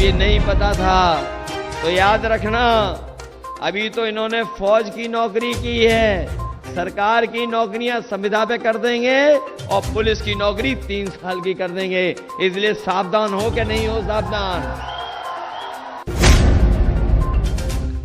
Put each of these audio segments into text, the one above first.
ये नहीं पता था तो याद रखना, अभी तो इन्होंने फौज की नौकरी की है, सरकार की नौकरियां संविदा पे कर देंगे और पुलिस की नौकरी 3 साल की कर देंगे। इसलिए सावधान हो कि नहीं हो सावधान।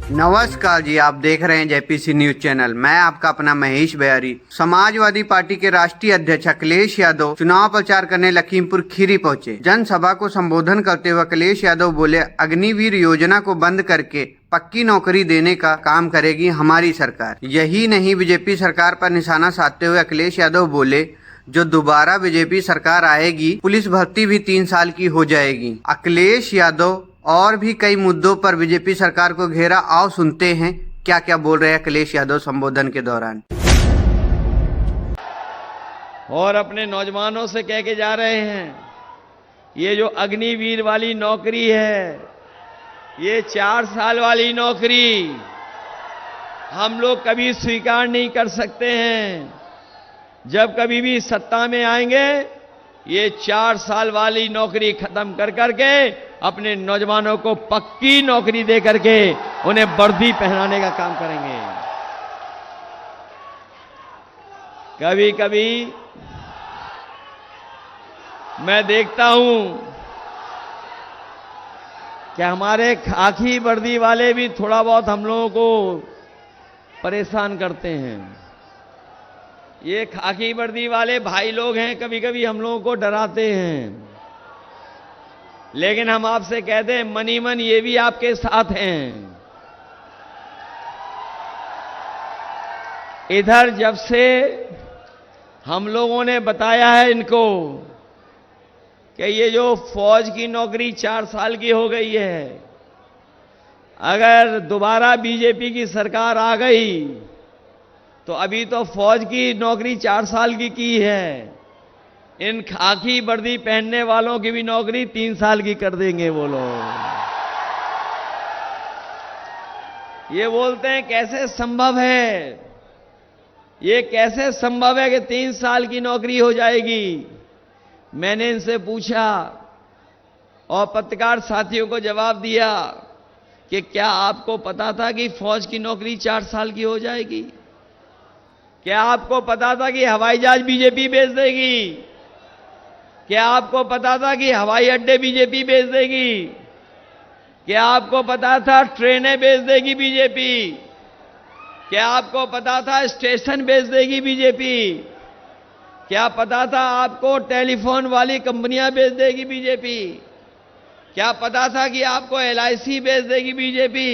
नमस्कार जी, आप देख रहे हैं जेपीसी न्यूज चैनल। मैं आपका अपना महेश बिहारी। समाजवादी पार्टी के राष्ट्रीय अध्यक्ष अखिलेश यादव चुनाव प्रचार करने लखीमपुर खीरी पहुंचे। जनसभा को संबोधन करते हुए अखिलेश यादव बोले, अग्निवीर योजना को बंद करके पक्की नौकरी देने का काम करेगी हमारी सरकार। यही नहीं, बीजेपी सरकार पर निशाना साधते हुए अखिलेश यादव बोले, जो दोबारा बीजेपी सरकार आएगी पुलिस भर्ती भी 3 साल की हो जाएगी। अखिलेश यादव और भी कई मुद्दों पर बीजेपी सरकार को घेरा। आओ सुनते हैं क्या क्या बोल रहे हैं अखिलेश यादव संबोधन के दौरान। और अपने नौजवानों से कह के जा रहे हैं, ये जो अग्निवीर वाली नौकरी है, ये 4 साल वाली नौकरी हम लोग कभी स्वीकार नहीं कर सकते हैं। जब कभी भी सत्ता में आएंगे, ये 4 साल वाली नौकरी खत्म कर करके अपने नौजवानों को पक्की नौकरी दे करके उन्हें वर्दी पहनाने का काम करेंगे। कभी कभी मैं देखता हूं कि हमारे खाकी वर्दी वाले भी थोड़ा बहुत हम लोगों को परेशान करते हैं। ये खाकी वर्दी वाले भाई लोग हैं, कभी कभी हम लोगों को डराते हैं, लेकिन हम आपसे कहते हैं मनी मन ये भी आपके साथ हैं। इधर जब से हम लोगों ने बताया है इनको कि ये जो फौज की नौकरी 4 साल की हो गई है, अगर दोबारा बीजेपी की सरकार आ गई तो अभी तो फौज की नौकरी 4 साल की है, इन खाकी वर्दी पहनने वालों की भी नौकरी 3 साल की कर देंगे वो लोग। ये बोलते हैं कैसे संभव है, ये कैसे संभव है कि 3 साल की नौकरी हो जाएगी। मैंने इनसे पूछा और पत्रकार साथियों को जवाब दिया कि क्या आपको पता था कि फौज की नौकरी 4 साल की हो जाएगी? क्या आपको पता था कि हवाई जहाज बीजेपी बेच देगी? क्या आपको पता था कि हवाई अड्डे बीजेपी बेच देगी? क्या आपको पता था ट्रेनें बेच देगी बीजेपी? क्या आपको पता था स्टेशन बेच देगी बीजेपी? क्या पता था आपको टेलीफोन वाली कंपनियां बेच देगी बीजेपी? क्या पता था कि आपको LIC बेच देगी बीजेपी?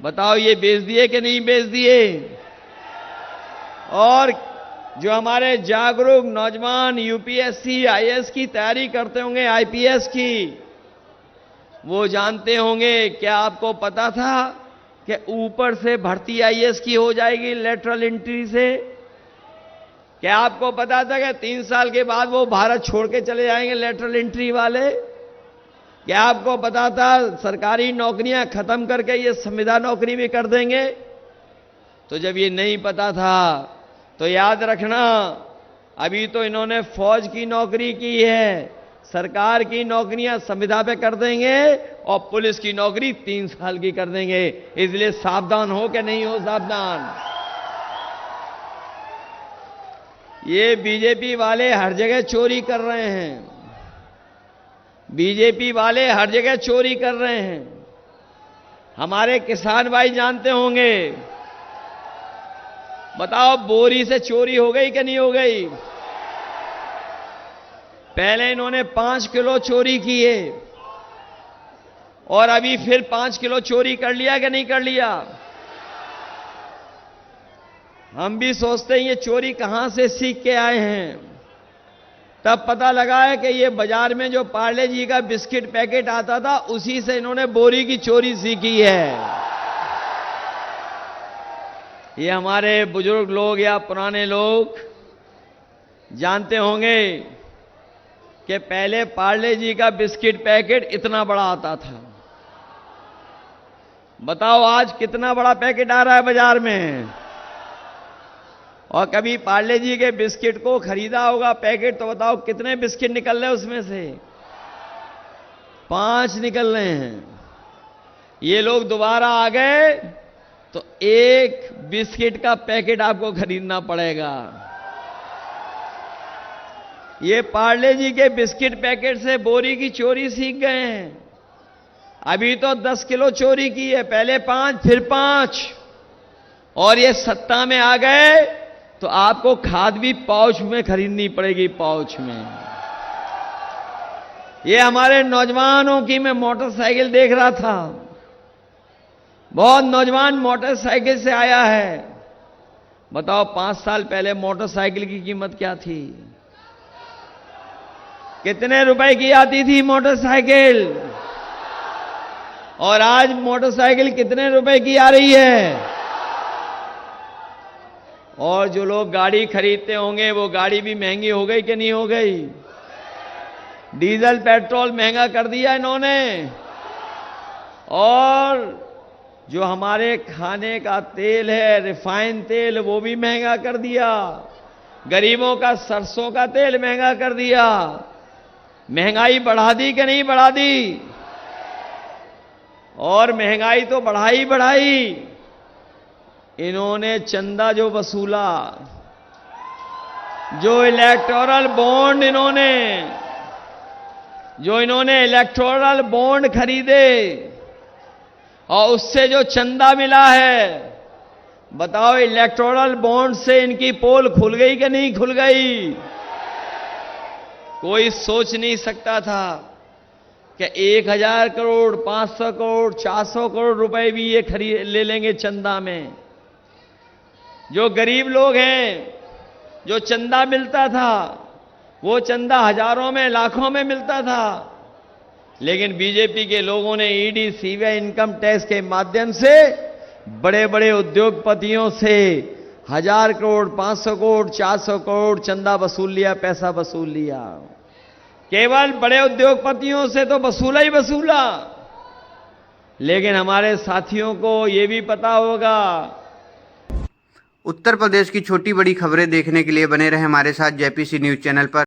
बताओ, ये बेच दिए कि नहीं बेच दिए? और जो हमारे जागरूक नौजवान UPSC IAS की तैयारी करते होंगे, IPS की, वो जानते होंगे, क्या आपको पता था कि ऊपर से भर्ती IAS की हो जाएगी लेटरल एंट्री से? क्या आपको पता था कि 3 साल के बाद वो भारत छोड़ के चले जाएंगे लेटरल एंट्री वाले? क्या आपको पता था सरकारी नौकरियां खत्म करके ये संविदा नौकरी भी कर देंगे? तो जब ये नहीं पता था तो याद रखना, अभी तो इन्होंने फौज की नौकरी की है, सरकार की नौकरियां संविदा पे कर देंगे और पुलिस की नौकरी 3 साल की कर देंगे। इसलिए सावधान हो कि नहीं हो सावधान। ये बीजेपी वाले हर जगह चोरी कर रहे हैं, बीजेपी वाले हर जगह चोरी कर रहे हैं। हमारे किसान भाई जानते होंगे, बताओ बोरी से चोरी हो गई कि नहीं हो गई? पहले इन्होंने 5 किलो चोरी किए और अभी फिर 5 किलो चोरी कर लिया कि नहीं कर लिया? हम भी सोचते हैं ये चोरी कहां से सीख के आए हैं। तब पता लगा है कि ये बाजार में जो पार्ले जी का बिस्किट पैकेट आता था, उसी से इन्होंने बोरी की चोरी सीखी है। ये हमारे बुजुर्ग लोग या पुराने लोग जानते होंगे कि पहले पार्ले जी का बिस्किट पैकेट इतना बड़ा आता था। बताओ आज कितना बड़ा पैकेट आ रहा है बाजार में। और कभी पार्ले जी के बिस्किट को खरीदा होगा पैकेट, तो बताओ कितने बिस्किट निकल रहे उसमें से। 5 निकल रहे हैं। ये लोग दोबारा आ गए तो एक बिस्किट का पैकेट आपको खरीदना पड़ेगा। ये पार्ले जी के बिस्किट पैकेट से बोरी की चोरी सीख गए हैं। अभी तो 10 किलो चोरी की है, पहले 5 फिर 5, और ये सत्ता में आ गए तो आपको खाद भी पाउच में खरीदनी पड़ेगी, पाउच में। ये हमारे नौजवानों की, मैं मोटरसाइकिल देख रहा था, बहुत नौजवान मोटरसाइकिल से आया है। बताओ 5 साल पहले मोटरसाइकिल की कीमत क्या थी? कितने रुपए की आती थी मोटरसाइकिल? और आज मोटरसाइकिल कितने रुपए की आ रही है? और जो लोग गाड़ी खरीदते होंगे वो गाड़ी भी महंगी हो गई कि नहीं हो गई? डीजल पेट्रोल महंगा कर दिया इन्होंने, और जो हमारे खाने का तेल है, रिफाइन तेल, वो भी महंगा कर दिया। गरीबों का सरसों का तेल महंगा कर दिया। महंगाई बढ़ा दी कि नहीं बढ़ा दी? और महंगाई तो बढ़ाई। इन्होंने चंदा जो वसूला, जो इलेक्टोरल बॉन्ड इन्होंने इलेक्टोरल बॉन्ड खरीदे और उससे जो चंदा मिला है, बताओ इलेक्टोरल बॉन्ड से इनकी पोल खुल गई कि नहीं खुल गई? कोई सोच नहीं सकता था कि 1000 करोड़, 500 करोड़, 400 करोड़ रुपए भी ये खरीद ले लेंगे चंदा में। जो गरीब लोग हैं, जो चंदा मिलता था, वो चंदा हजारों में, लाखों में मिलता था। लेकिन बीजेपी के लोगों ने ईडी, सीबीआई, इनकम टैक्स के माध्यम से बड़े बड़े उद्योगपतियों से 1000 करोड़, 500 करोड़, 400 करोड़ चंदा वसूल लिया, पैसा वसूल लिया। केवल बड़े उद्योगपतियों से तो वसूला ही वसूला, लेकिन हमारे साथियों को यह भी पता होगा। उत्तर प्रदेश की छोटी बड़ी खबरें देखने के लिए बने रहे हमारे साथ जेपीसी न्यूज चैनल पर।